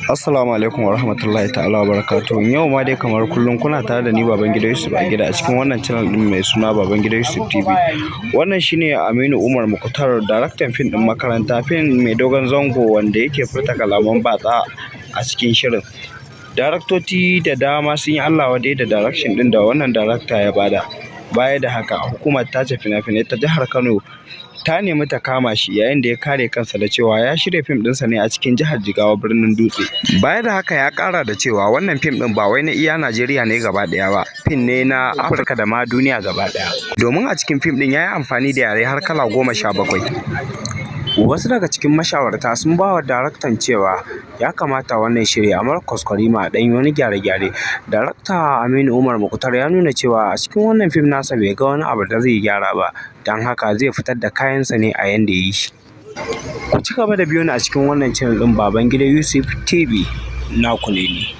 Assalamu alaikum wa rahmatullahi ta'ala wa barakatuhu. Yau ma dai kamar kullum kuna tare da ni Babangida Yusuf a gida a cikin wannan channel din mai suna Babangida Yusuf TV. Wannan shine Aminu Umar Mukhtar, daraktan fim din makaranta, fim mai dogon zango wanda yake furta kalaman batsa a cikin shirin. Daraktoci da dama sun yi Allah wadai da direction din da wannan darakta ya bada. Baya da haka, hukumar tace fina-finai ta jihar Kano ta nemi ta kama shi yayin da ya kare kansa da cewa ya shirya fim ɗinsa ne a cikin jihar Jigawa birnin Dutse. Baya da haka ya ƙara da cewa wannan fim ɗin ba wai na iya Najeriya ne gaba ɗaya ba, fim ne na Afirka da ma duniya gaba ɗaya. Domin a cikin fim ɗin ya yi amfani da yare har kala 17. Wasu daga cikin mashawarta sun ba wa daraktan cewa ya kamata wannan shiri a mara kwaskwarima a ɗanyi wani gyare-gyare. Darakta Aminu Umar Mukhtar ya nuna cewa a cikin wannan fim nasa bai ga wani abu da zai gyara ba, don haka zai fitar da kayansa ne a yanda ya yi shi. Ku ci gaba da biyo ni a cikin wannan channel ɗin Babangida Yusuf TV, naku ne ni.